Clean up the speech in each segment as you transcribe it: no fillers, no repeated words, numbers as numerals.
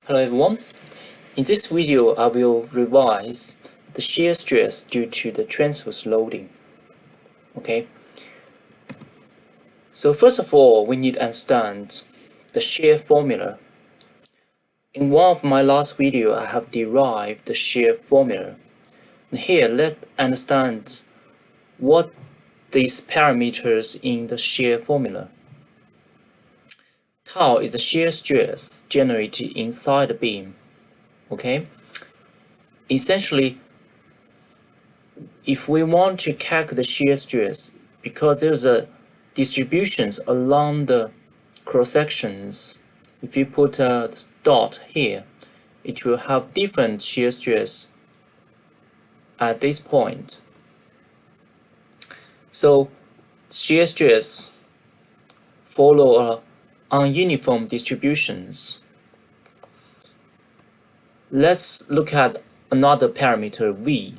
Hello everyone. In this video, I will revise the shear stress due to the transverse loading. Okay. So first of all, we need to understand the shear formula. In one of my last video, I have derived the shear formula. And here, let's understand what these parameters in the shear formula. Tau is the shear stress generated inside the beam. Okay. Essentially, if we want to calculate the shear stress, because there's a distributions along the cross sections, if you put a dot here, it will have different shear stress at this point. So shear stress follow ununiform distributions. Let's look at another parameter, V.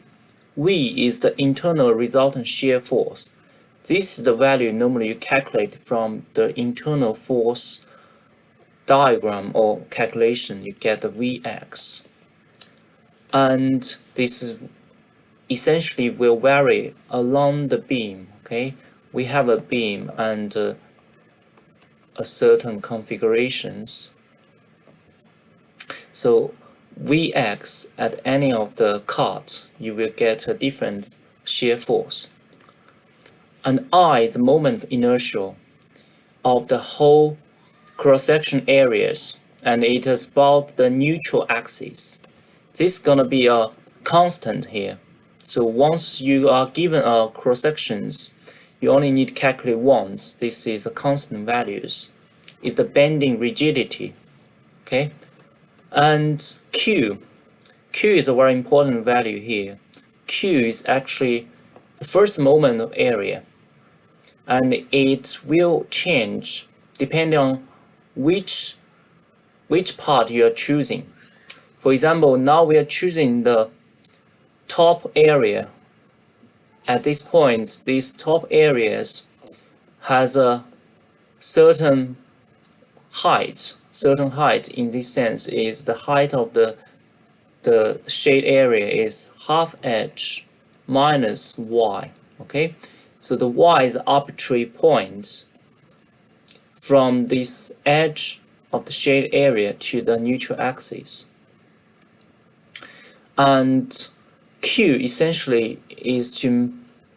V is the internal resultant shear force. This is the value normally you calculate from the internal force diagram or calculation. You get the Vx. And this is essentially will vary along the beam. Okay, we have a beam and a certain configurations. So Vx at any of the cuts, you will get a different shear force. And I is the moment of inertia of the whole cross-section areas, and it is about the neutral axis. This is gonna be a constant here. So once you are given a cross-sections, you only need to calculate once. This is a constant values. It's the bending rigidity. Okay. And Q is a very important value here. Q is actually the first moment of area, and it will change depending on which part you are choosing. For example, now we are choosing the top area. At this point, these top areas has a certain height. Certain height in this sense is the height of the shade area is half h minus y. Okay, so the y is the arbitrary point from this edge of the shade area to the neutral axis. And Q essentially is to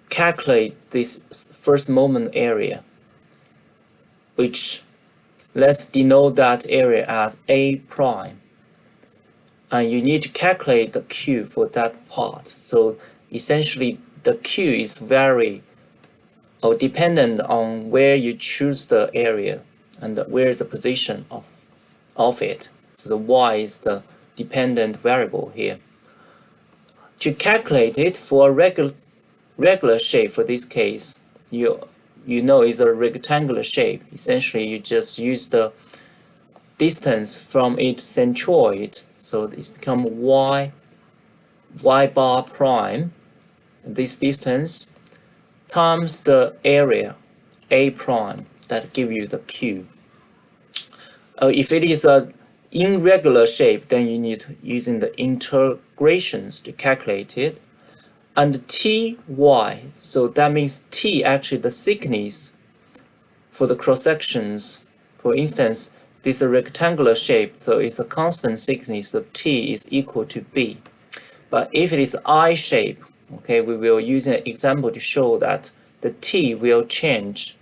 calculate this first moment area, which let's denote that area as A prime. And you need to calculate the Q for that part. So essentially the Q is very dependent on where you choose the area and where is the position of it. So the Y is the dependent variable here. To calculate it for a regular shape, for this case, you know it's a rectangular shape. Essentially, you just use the distance from its centroid. So it's become y bar prime, this distance, times the area A prime, that give you the Q. If it is an irregular shape, then you need using the integrations to calculate it. And Ty, so that means T actually the thickness for the cross sections. For instance, this is a rectangular shape, so it's a constant thickness, so T is equal to B. But if it is I shape, okay, we will use an example to show that the T will change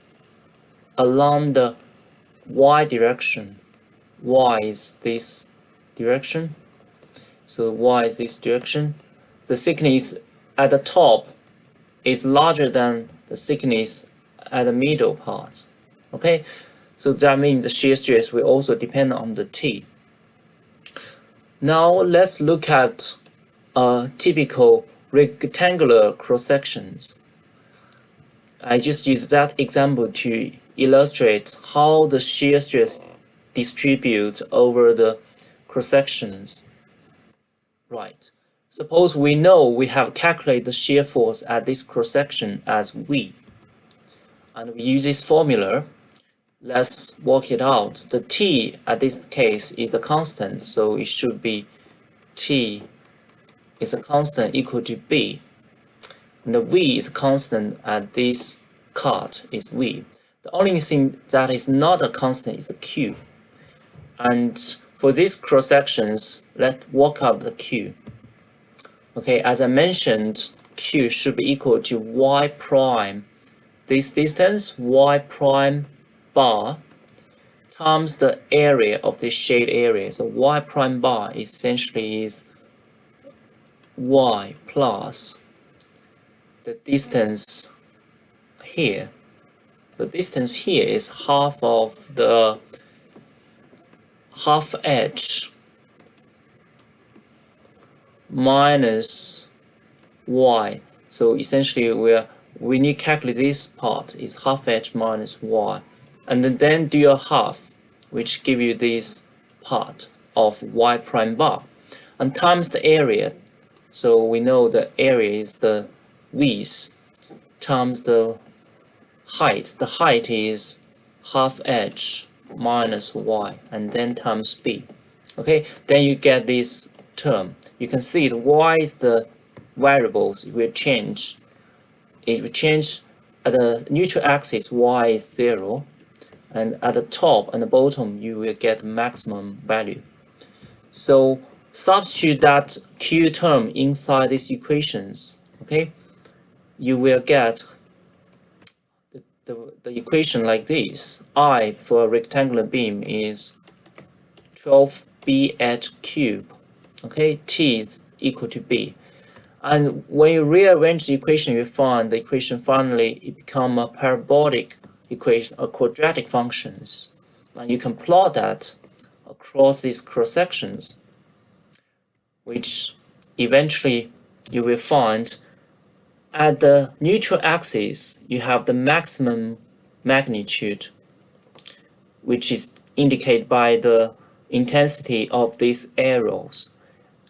along the Y direction. Y is this direction, so Y is this direction. The thickness at the top is larger than the thickness at the middle part. Okay, so that means the shear stress will also depend on the T. Now let's look at typical rectangular cross sections. I just use that example to illustrate how the shear stress distributes over the cross sections. Right. Suppose we know we have calculated the shear force at this cross section as V, and we use this formula. let's work it out. The t at this case is a constant, so it should be t is a constant equal to b. And the v is a constant at this cut is v. The only thing that is not a constant is the q. And for these cross sections, let's work out the q. Okay, as I mentioned, q should be equal to y prime, this distance, y prime bar, times the area of the shade area. So y prime bar essentially is y plus the distance here. The distance here is half of the half edge minus y. So essentially we need to calculate this part is half edge minus y, and then do a half, which give you this part of y prime bar, and times the area. So we know the area is the width times the height. The height is half edge minus y, and then times b. Okay, then you get this term. You can see the y is the variables. It will change. It will change at the neutral axis. Y is 0, and at the top and the bottom you will get maximum value. So substitute that q term inside these equations. Okay, you will get the equation like this. I for a rectangular beam is 12bh cubed. Okay, t is equal to b. And when you rearrange the equation, you find the equation finally it become a parabolic equation, a quadratic functions. And you can plot that across these cross sections, which eventually you will find at the neutral axis you have the maximum magnitude, which is indicated by the intensity of these arrows.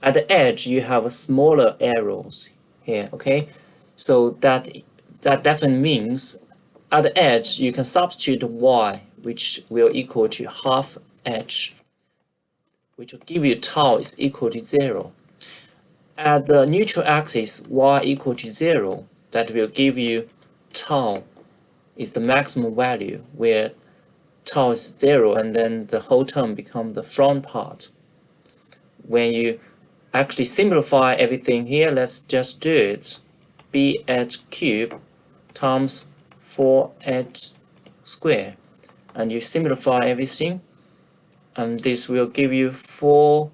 At the edge you have smaller arrows here. Okay, so that definitely means at the edge you can substitute y, which will equal to half edge, which will give you tau is equal to 0. At the neutral axis y equal to 0, that will give you tau is the maximum value, where tau is 0, and then the whole term becomes the front part. When you actually simplify everything here, let's just do it. bh cubed times 4h squared, and you simplify everything, and this will give you 4bh,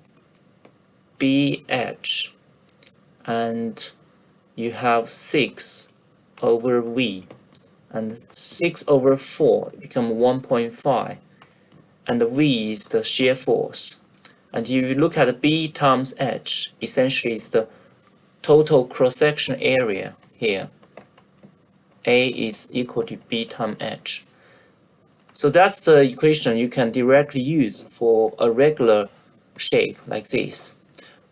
and you have 6 over v, and 6 over 4 become 1.5, and the v is the shear force. And if you look at b times h, essentially it's the total cross-section area here. A is equal to b times h. So that's the equation you can directly use for a regular shape like this.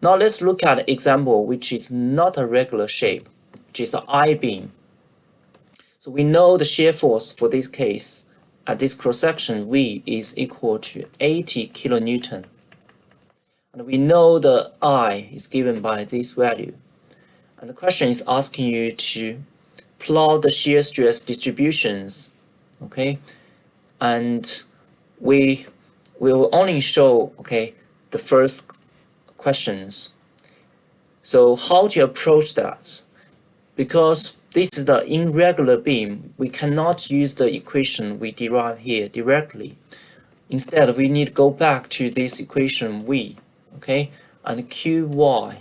Now let's look at an example which is not a regular shape, which is the I-beam. So we know the shear force for this case at this cross-section V is equal to 80 kilonewton. And we know the I is given by this value. And the question is asking you to plot the shear stress distributions. Okay, and we will only show the first questions. So how to approach that? Because this is the irregular beam, we cannot use the equation we derive here directly. Instead, we need to go back to this equation V, and Qy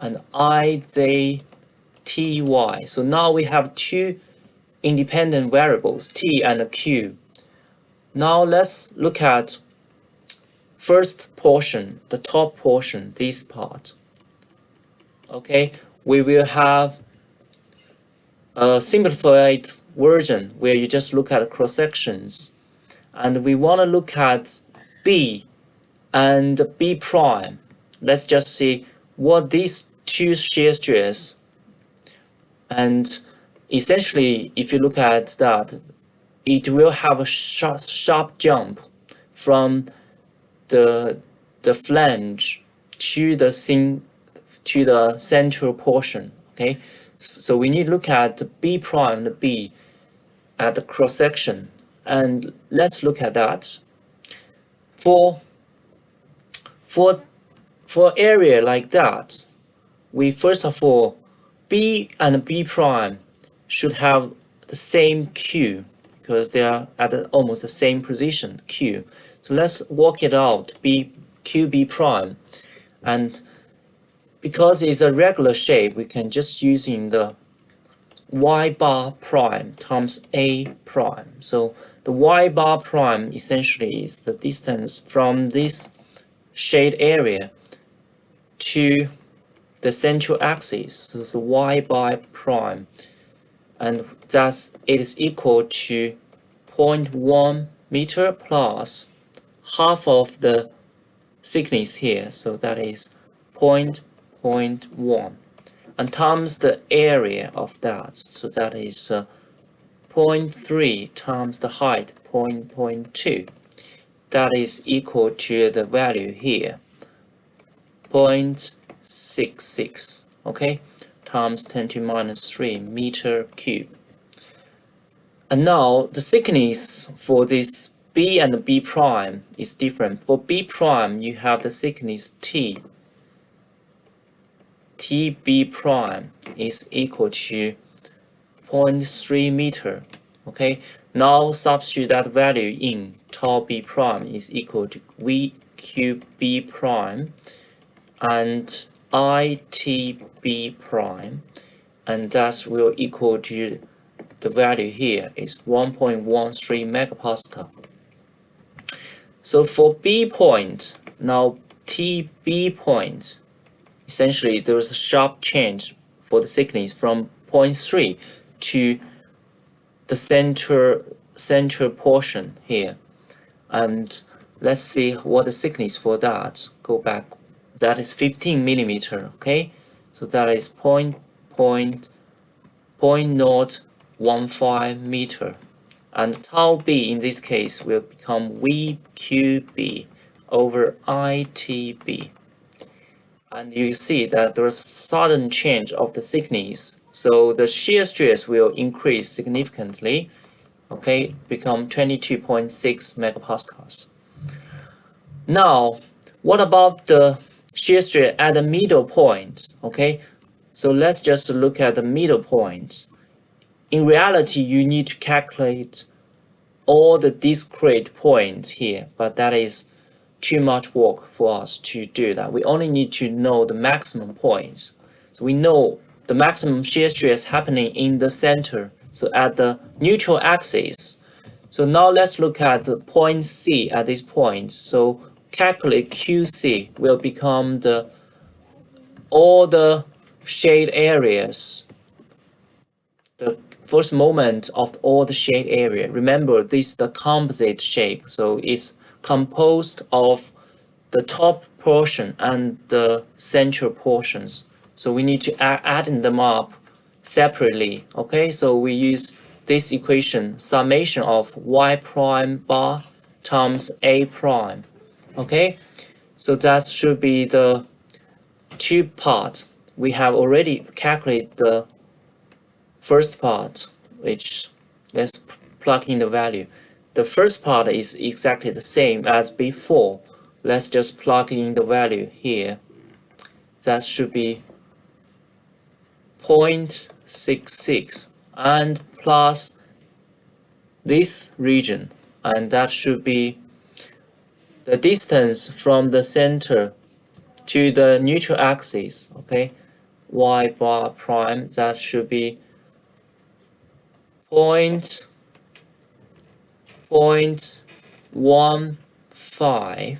and Ij/Ty. So now we have two independent variables, T and Q. Now let's look at first portion, the top portion, this part. We will have a simplified version where you just look at cross sections, and we want to look at B and B prime. Let's just see what these two shear stress, and essentially if you look at that, it will have a sharp jump from the flange to the central portion. Okay, so we need to look at B prime and B at the cross section, and let's look at that. For area like that, we first of all, B and B prime should have the same Q because they are at almost the same position, Q. So let's work it out, QB prime. And because it's a regular shape, we can just use in the Y bar prime times A prime. So the Y bar prime essentially is the distance from this shade area to the central axis. So it's Y bar prime, and thus it is equal to 0.1 meter plus half of the thickness here, so that is 0.1, and times the area of that, so that is 0.3 times the height, 0.2. That is equal to the value here, 0.66, okay, times 10 to minus 3 meter cube. And now the thickness for this B and B prime is different. For B prime, you have the thickness T. TB prime is equal to 0.3 meter. Okay, now substitute that value in. Tau B prime is equal to V cube B prime and ITB prime, and that will equal to the value here is 1.13 megapascal. So for B point, now TB point, essentially there is a sharp change for the thickness from 0.3 to the center portion here. And let's see what the thickness for that. Go back. That is 15 millimeter. Okay, so that is 0.015 meter, and tau B in this case will become VQB over ITB. And you see that there is a sudden change of the thickness, so the shear stress will increase significantly. Okay, become 22.6 megapascals. Now, what about the shear stress at the middle point? Okay, so let's just look at the middle point. In reality, you need to calculate all the discrete points here, but that is too much work for us to do that. We only need to know the maximum points. So we know the maximum shear stress happening in the center, so at the neutral axis. So now let's look at the point C at this point. So calculate QC will become all the shade areas, the first moment of all the shade area. Remember, this is the composite shape, so it's composed of the top portion and the central portions. So we need to add them up separately. Okay, so we use this equation, summation of Y prime bar times A prime. Okay, so that should be the two part. We have already calculated the first part, which let's plug in the value. The first part is exactly the same as before. Let's just plug in the value here. That should be 0.66 and plus this region, and that should be the distance from the center to the neutral axis. Okay, Y bar prime, that should be 0.15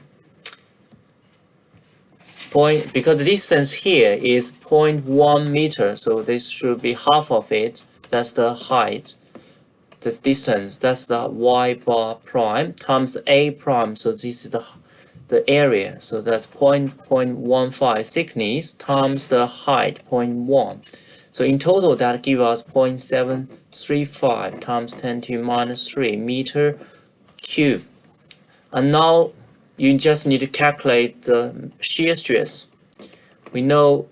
because the distance here is 0.1 meter, so this should be half of it. That's the height, the distance, that's the Y bar prime times A prime, so this is the area, so that's 0.15 thickness times the height 0.1, So in total, that gives us 0.735 times 10 to minus 3 meter cube. And now you just need to calculate the shear stress. We know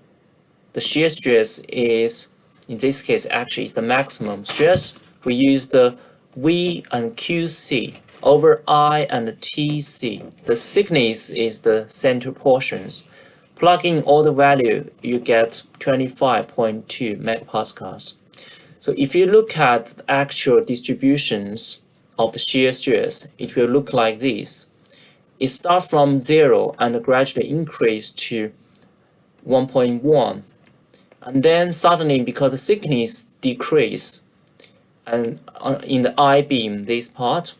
the shear stress is, in this case, actually is the maximum stress. We use the V and QC over I and TC. The thickness is the center portions. Plug in all the value, you get 25.2 megapascals. So if you look at the actual distributions of the shear stress, it will look like this. It starts from 0 and gradually increase to 1.1. And then suddenly, because the thickness decrease, and in the I-beam, this part,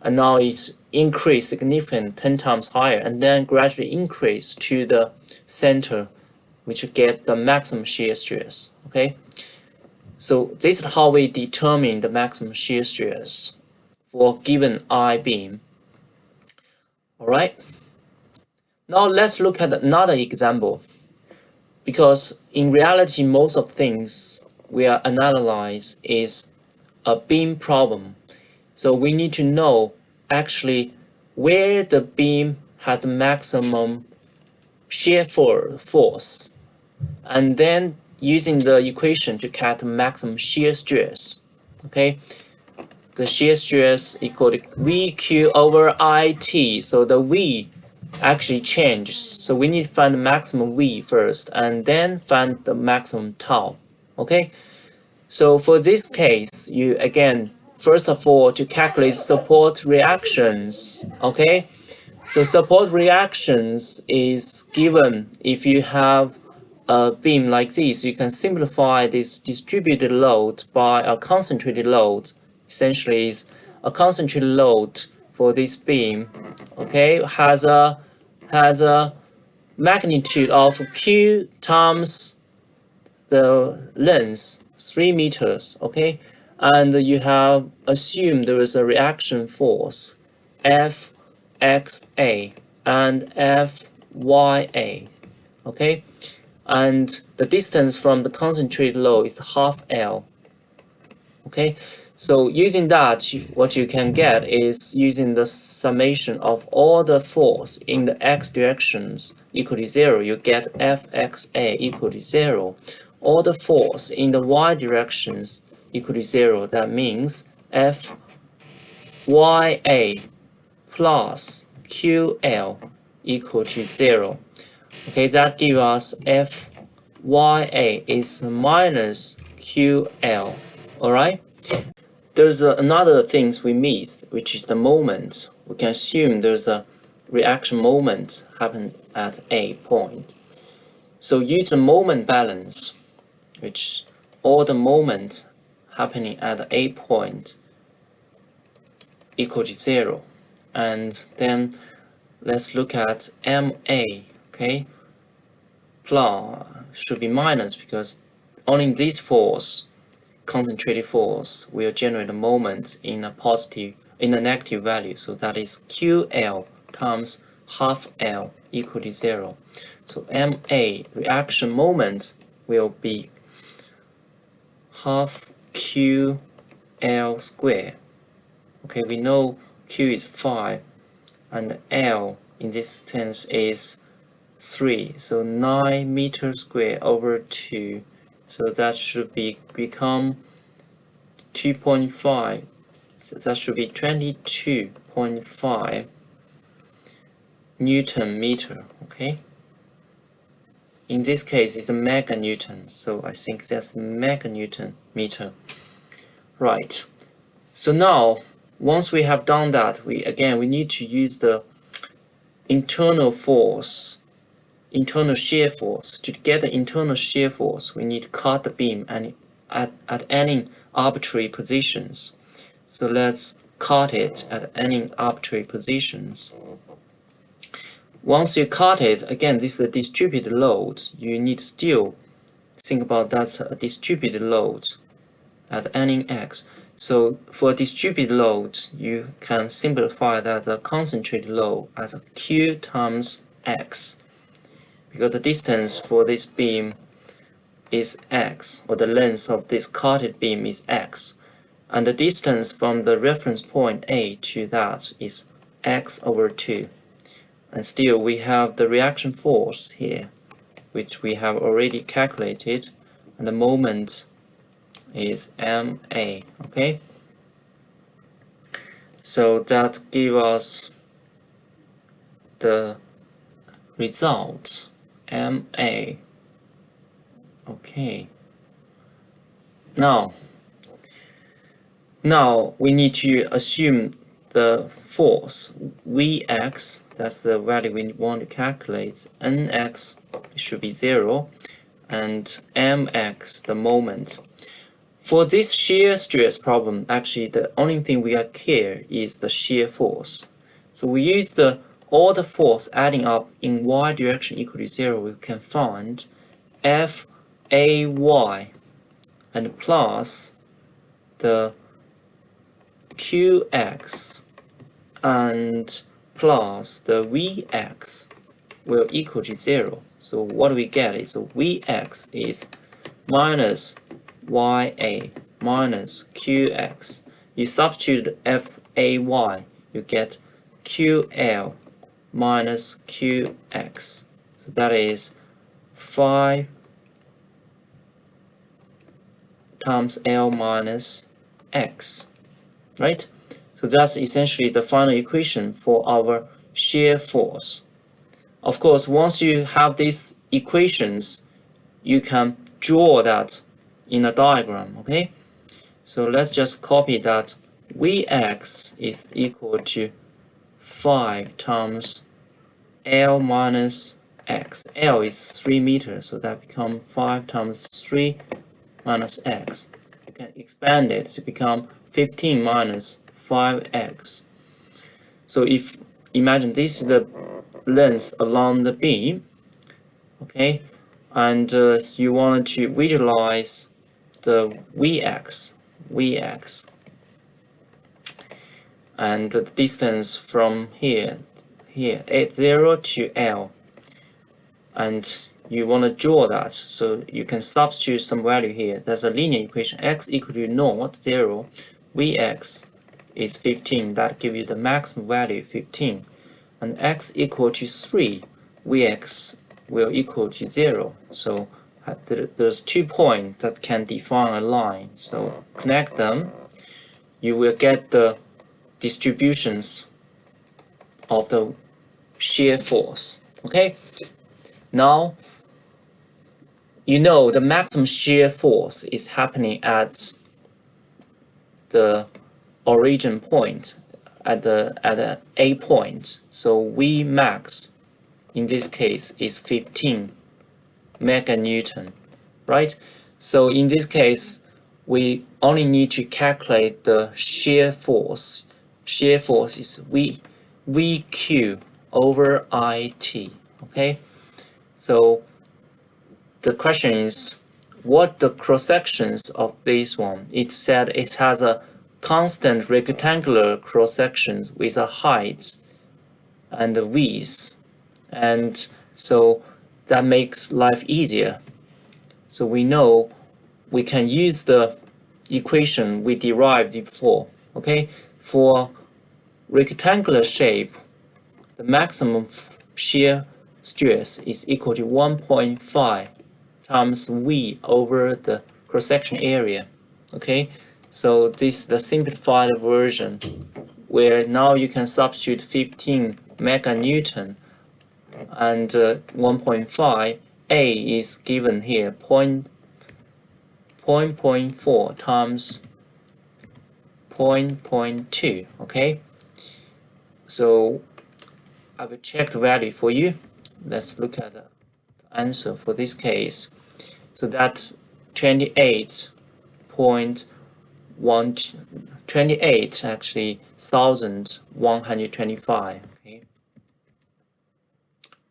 and now it's increased significantly 10 times higher, and then gradually increase to the center, which get the maximum shear stress. Okay, so this is how we determine the maximum shear stress for given I-beam. All right. Now let's look at another example, because in reality, most of things we are analyze is a beam problem. So we need to know actually where the beam has the maximum shear force, and then using the equation to calculate the maximum shear stress. Okay, the shear stress equal to VQ over IT. So the V actually changes. So we need to find the maximum V first, and then find the maximum tau. Okay. So for this case, you again, first of all, to calculate support reactions. Okay. So support reactions is given if you have a beam like this. You can simplify this distributed load by a concentrated load. Essentially, is a concentrated load for this beam. Okay, has a magnitude of Q times the length, 3 meters. Okay, and you have assumed there is a reaction force Fxa and Fya. Okay, and the distance from the concentrated load is half L. Okay, so using that, what you can get is using the summation of all the force in the x directions equal to 0, you get Fxa equal to 0. All the force in the y directions equal to 0. That means Fya plus QL equal to 0. Okay, that gives us Fya is minus QL. All right. There's another things we missed, which is the moment. We can assume there's a reaction moment happen at A point. So use the moment balance, which all the moment happening at A point equal to 0. And then let's look at MA, okay? Plus should be minus, because only this force, concentrated force, will generate a moment in a negative value. So that is QL times half L equal to 0. So MA reaction moment will be half QL square. Okay, we know Q is 5 and L in this sense is 3, so 9 meters square over 2. So that should become 2.5. So that should be 22.5 Newton meter. Okay. In this case, it's a meganewton, so I think that's meganewton meter. Right. So now, once we have done that, we need to use the internal force, internal shear force. To get the internal shear force, we need to cut the beam and at any arbitrary positions. So let's cut it at any arbitrary positions. Once you cut it, again, this is a distributed load. You need still think about that's a distributed load at any x. So for distributed load, you can simplify that the concentrated load as a Q times x, because the distance for this beam is x, or the length of this cutted beam is x, and the distance from the reference point A to that is x over 2. And still we have the reaction force here, which we have already calculated, and the moment is ma. Okay, so that gives us the result ma. Okay, now we need to assume the force Vx, that's the value we want to calculate, Nx should be 0, and Mx, the moment. For this shear stress problem, actually the only thing we care is the shear force. So we use all the force adding up in y direction equal to 0, we can find Fay and plus the Qx and plus the Vx will equal to 0. So what we get is Vx is minus Ya minus Qx. You substitute Fay, you get Ql minus Qx. So that is 5 times L minus X, right? So that's essentially the final equation for our shear force. Of course, once you have these equations, you can draw that in a diagram, okay? So let's just copy that. Vx is equal to 5 times L minus X. L is 3 meters, so that becomes 5 times 3 minus X. You can expand it to become 15 minus 5x. So if imagine this is the length along the beam, okay, and you want to visualize the Vx, and the distance from here, 0 to L, and you want to draw that, so you can substitute some value here. There's a linear equation, x equal to 0, 0, Vx is 15, that gives you the maximum value 15, and x equal to 3, Vx will equal to 0. So there's 2 points that can define a line, so connect them, you will get the distributions of the shear force. Okay, now you know the maximum shear force is happening at the origin point, at the A point. So V max in this case is 15 meganewton, right? So in this case, we only need to calculate the shear force. Shear force is VQ over IT. Okay, so the question is, what the cross sections of this one? It said it has a constant rectangular cross sections with a height and a width, and so that makes life easier. So we know we can use the equation we derived before. Okay, for rectangular shape, the maximum shear stress is equal to 1.5 times V over the cross-section area. Okay, so this is the simplified version, where now you can substitute 15 meganewton and 1.5. A is given here, 0.4 times 0.2. Okay, so I will check the value for you. Let's look at the answer for this case. So that's 28 actually 1,125. Okay,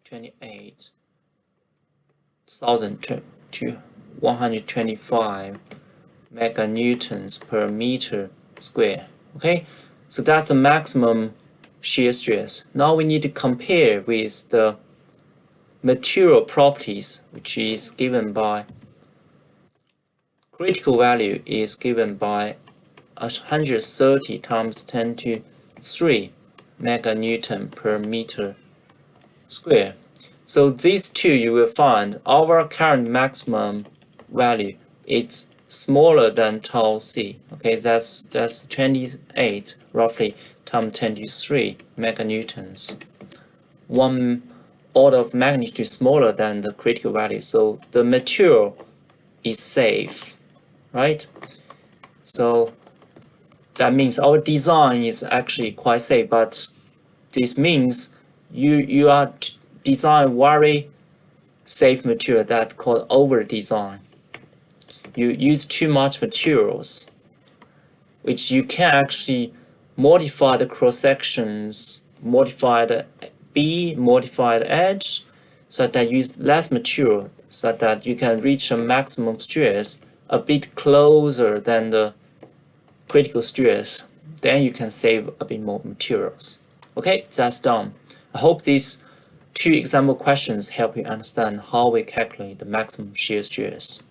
28,125 meganewtons per meter square. Okay, so that's the maximum shear stress. Now we need to compare with the material properties, which is given by critical value is given by 130 times 10 to 3 meganewton per meter square. So these two you will find our current maximum value is smaller than tau c. Okay, that's 28 roughly times 10 to 3 meganewtons. 1 order of magnitude smaller than the critical value. So the material is safe, right? So that means our design is actually quite safe, but this means you are design very safe material that called over design. You use too much materials, which you can actually modify the cross sections, modify the B, modify the edge, so that you use less material, so that you can reach a maximum stress a bit closer than the critical stress. Then you can save a bit more materials. Okay, that's done. I hope these 2 example questions help you understand how we calculate the maximum shear stress.